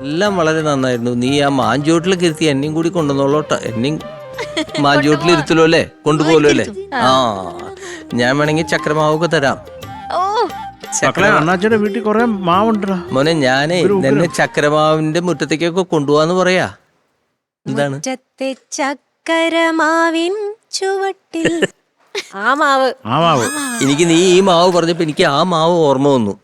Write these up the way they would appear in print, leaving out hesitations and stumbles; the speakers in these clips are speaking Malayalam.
എല്ലാം വളരെ നന്നായിരുന്നു. നീ ആ മാഞ്ചോട്ടിലേക്ക് ഇരുത്തി എന്നെയും കൂടി കൊണ്ടുവന്നോളോട്ടോ. എന്നെയും മാഞ്ചോട്ടിൽ ഇരുത്തലോ അല്ലേ, കൊണ്ടുപോകലോ അല്ലേ? ആ, ഞാൻ വേണമെങ്കിൽ ചക്രമാവൊക്കെ തരാം. അണ്ണാച്ചിയുടെ വീട്ടിൽ കൊറേ മാവുണ്ടാ മോനെ. ഞാനേ നിന്നെ ചക്രമാവിന്റെ മുറ്റത്തേക്കൊക്കെ കൊണ്ടുപോവാന്ന് പറയാ. എന്താണ് ചക്കരമാവിൻ ചുവട്ടിൽ ആ മാവ്. എനിക്ക് നീ ഈ മാവ് പറഞ്ഞപ്പോ എനിക്ക് ആ മാവ് ഓർമ്മ വന്നു.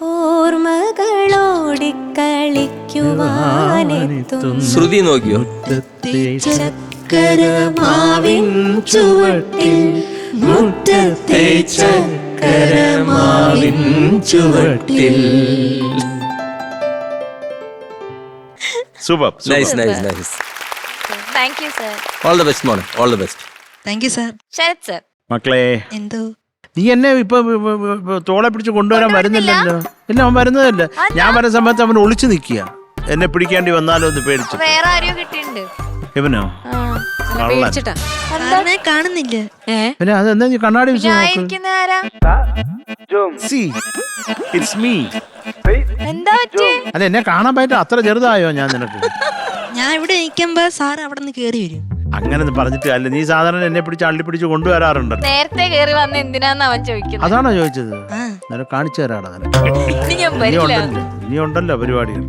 ഓർമ്മകളോടിക്കളിക്കുവാനെത്തും ശ്രുതി നോക്കിയോ? ചക്കരമാവിൻ ചുവട്ടിൽ മുറ്റത്തെ ചക്കരമാവിൻ ചുവട്ടിൽ. Super. Nice nice nice. Thank you sir. All the best മോനെ, all the best. Thank you sir. Sarath sir. മക്കളെ, എന്തോ നീ എന്നെ ഇപ്പൊ തോളെ പിടിച്ച് കൊണ്ടുവരാൻ വരുന്നില്ലല്ലോ. ഇല്ല, അവൻ വരുന്നതല്ല. ഞാൻ വരുന്ന സമയത്ത് അവൻ ഒളിച്ചു നിൽക്കുക, എന്നെ പിടിക്കേണ്ടി വന്നാലോ എന്ന് പേടിച്ചു. വേറെ ആരെയോ കിട്ടിയിട്ടുണ്ട്. ഇവനോ? സാറിനെ കാണുന്നില്ല. പിന്നെ അതെന്താ നീ കണ്ണാടി വെച്ച് നോക്ക്. ആയിരിക്കുന്ന ആരാ? See, it's me. എന്താ പറ്റി? അല്ല, എന്നെ കാണാൻ പറ്റാ അത്ര ചെറുതായോ ഞാൻ നിനക്ക്? ഞാൻ ഇവിടെ നിൽക്കുമ്പോ സാർ അവിടെ നിന്ന് കേറി വരും. അങ്ങനെ പറഞ്ഞിട്ട് അല്ല, നീ സാധാരണ എന്നെ പിടിച്ച് അള്ളി പിടിച്ച് കൊണ്ടുവരാറുണ്ടല്ലോ. നേരത്തെ കേറി വന്ന് എന്തിനാന്ന് അവൻ ചോദിക്കുന്നത്. അതാണോ ചോദിച്ചത്? നിനക്ക് കാണിച്ചു തരാടാ. ഇനി ഞാൻ വരില്ല. ഇനി ഉണ്ടല്ലോ പരിപാടികൾ.